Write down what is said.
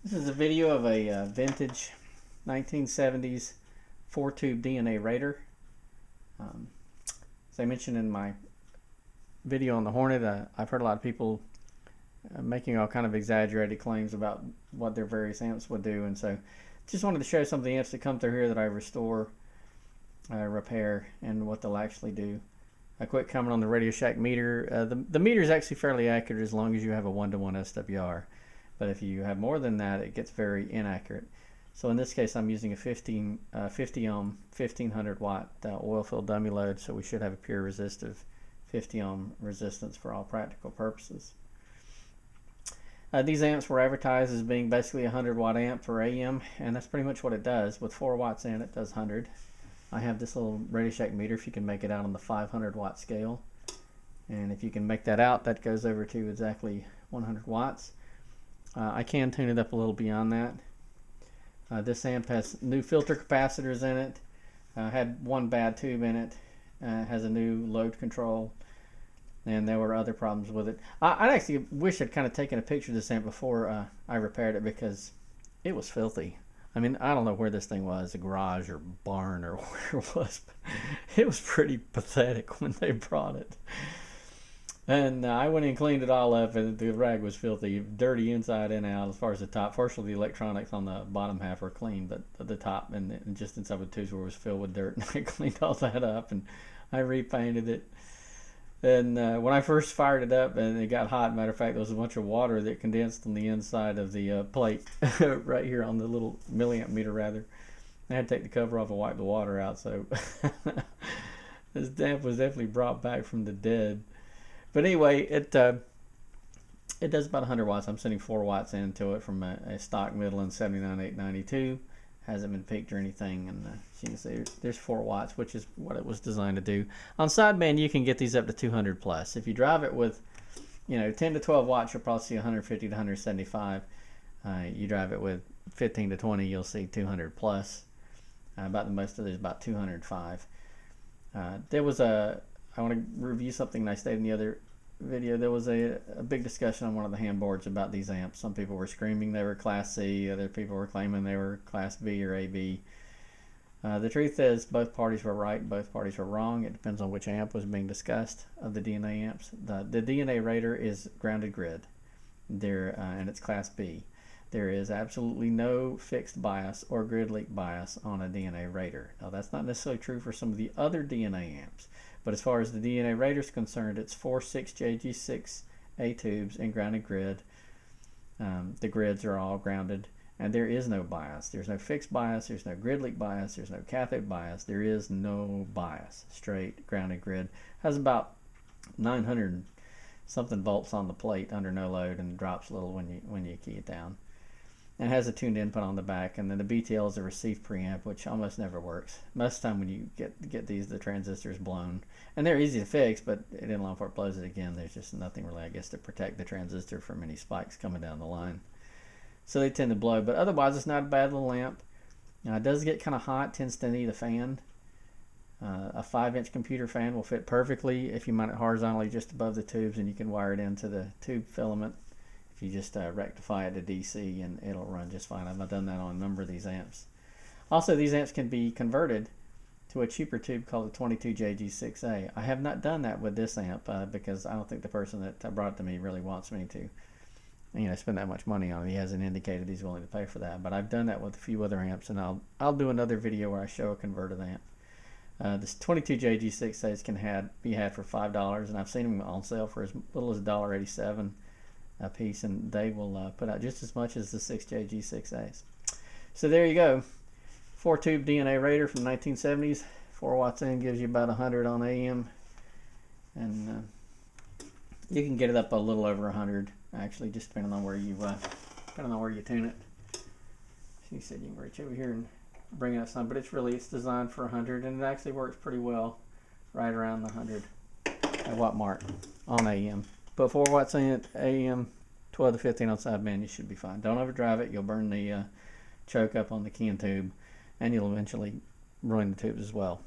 This is a video of a vintage 1970s 4-tube D&A Raider. As I mentioned in my video on the Hornet, I've heard a lot of people making all kind of exaggerated claims about what their various amps would do, and so just wanted to show some of the amps that come through here that I restore, repair, and what they'll actually do. A quick comment on the Radio Shack meter. The meter is actually fairly accurate as long as you have a 1-to-1 SWR. But if you have more than that, it gets very inaccurate. So in this case, I'm using a 50 ohm, 1500 watt oil-filled dummy load, so we should have a pure resistive 50 ohm resistance for all practical purposes. These amps were advertised as being basically a 100 watt amp for AM, and that's pretty much what it does. With 4 watts in, it does 100. I have this little Radio Shack meter, if you can make it out on the 500 watt scale. And if you can make that out, that goes over to exactly 100 watts. I can tune it up a little beyond that. This amp has new filter capacitors in it. Had one bad tube in it. Has a new load control. And there were other problems with it. I actually wish I'd kind of taken a picture of this amp before I repaired it, because it was filthy. I mean, I don't know where this thing was, a garage or barn or where it was, but it was pretty pathetic when they brought it. And I went and cleaned it all up, and the rag was filthy, dirty inside and out as far as the top. Fortunately, the electronics on the bottom half were clean, but the top and just inside the tubes was filled with dirt. And I cleaned all that up, and I repainted it. And when I first fired it up and it got hot, matter of fact, there was a bunch of water that condensed on the inside of the plate right here on the little milliamp meter, rather. I had to take the cover off and wipe the water out, so this amp was definitely brought back from the dead. But anyway, it does about 100 watts. I'm sending 4 watts into it from a stock Midland 79892. Hasn't been peaked or anything, and as you can see, there's 4 watts, which is what it was designed to do. On sideband, you can get these up to 200 plus. If you drive it with, 10 to 12 watts, you'll probably see 150 to 175. You drive it with 15 to 20, you'll see 200 plus. About the most of it is about 205. I want to review something I stated in the other video. There was a big discussion on one of the ham boards about these amps. Some people were screaming they were Class C. Other people were claiming they were Class B or AB. The truth is, both parties were right, both parties were wrong. It depends on which amp was being discussed of the D&A amps. The D&A Raider is grounded grid, and it's Class B. There is absolutely no fixed bias or grid leak bias on a D&A Raider. Now, that's not necessarily true for some of the other D&A amps. But as far as the D&A Raider is concerned, it's 4 6JG6A tubes and grounded grid. The grids are all grounded, and there is no bias. There's no fixed bias. There's no grid leak bias. There's no cathode bias. There is no bias. Straight grounded grid. Has about 900 something volts on the plate under no load, and drops a little when you key it down. And has a tuned input on the back, and then the BTL is a receive preamp, which almost never works. Most of the time when you get these, the transistor is blown, and they're easy to fix, but it isn't long before it blows it again. There's just nothing really, I guess, to protect the transistor from any spikes coming down the line. So they tend to blow, but otherwise it's not a bad little amp. Now, it does get kind of hot, tends to need a fan. A 5-inch computer fan will fit perfectly if you mount it horizontally just above the tubes, and you can wire it into the tube filament. You just rectify it to DC, and it'll run just fine. I've done that on a number of these amps. Also, these amps can be converted to a cheaper tube called the 22JG6A. I have not done that with this amp because I don't think the person that brought it to me really wants me to spend that much money on it. He hasn't indicated he's willing to pay for that, but I've done that with a few other amps, and I'll do another video where I show a converted amp. This 22JG6As can be had for $5, and I've seen them on sale for as little as $1.87 a piece, and they will put out just as much as the 6JG6As. So there you go. 4-tube D&A Raider from the 1970s. 4 watts in gives you about 100 on AM, and you can get it up a little over 100 actually, just depending on where you tune it. So you said you can reach over here and bring it up some, but it's designed for 100, and it actually works pretty well right around the 100 watt mark on AM. Put 4 watts in it, AM, 12 to 15 on sideband, you should be fine. Don't overdrive it. You'll burn the choke up on the keying tube, and you'll eventually ruin the tubes as well.